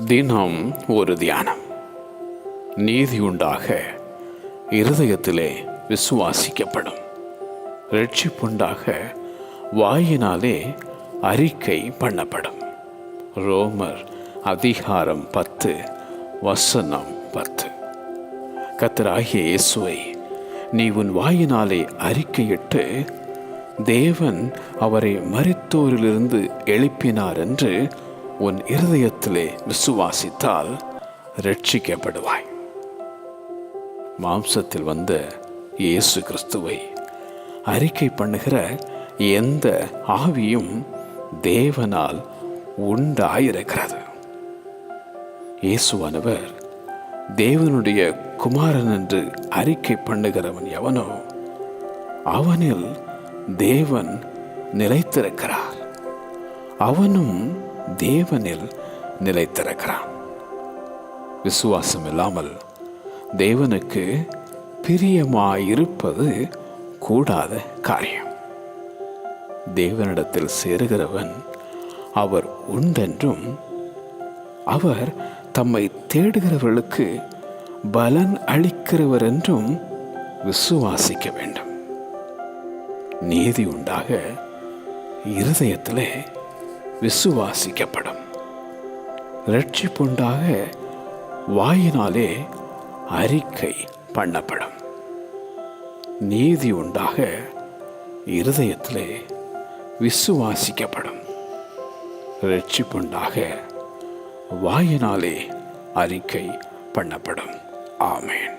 தினம் ஒரு தியானம். நீதி உண்டாக இருதயத்திலே விசுவாசிக்கப்படும். ரட்சிப்புண்டாக வாயினாலே அறிக்கை பண்ணப்படும். ரோமர் அதிகாரம் 10 வசனம் 10. கர்த்தராகிய இயேசுவை நீ உன் வாயினாலே அறிக்கையிட்டு தேவன் அவரை மரித்தோரிலிருந்து எழுப்பினார் என்று உன் இருதயத்திலே விசுவாசித்தால் ரட்சிக்கப்படுவாய். மாம்சத்தில் வந்த இயேசு கிறிஸ்துவை அறிக்கை பண்ணுகிற எந்த ஆவியும் தேவனால் உண்டாயிருக்கிறது. இயேசுவானவர் தேவனுடைய குமாரன் என்று அறிக்கை பண்ணுகிறவன் எவனோ அவனில் தேவன் நிலைத்திருக்கிறார், அவனும் தேவனில் நிலைத்திருக்கிறான். விசுவாசம் இல்லாமல் தேவனுக்கு பிரியமாயிருப்பது கூடாத காரியம். தேவனிடத்தில் சேருகிறவன் அவர் உண்டென்றும் அவர் தம்மை தேடுகிறவர்களுக்கு பலன் அளிக்கிறவர் என்றும் விசுவாசிக்க வேண்டும். நீதி உண்டாக இருதயத்திலே விசுவாசிக்கப்படும். ரட்சிப்புண்டாக வாயினாலே அறிக்கை பண்ணப்படும். நீதி உண்டாக இருதயத்திலே விசுவாசிக்கப்படும். ரட்சிப்புண்டாக வாயினாலே அறிக்கை பண்ணப்படும். ஆமென்.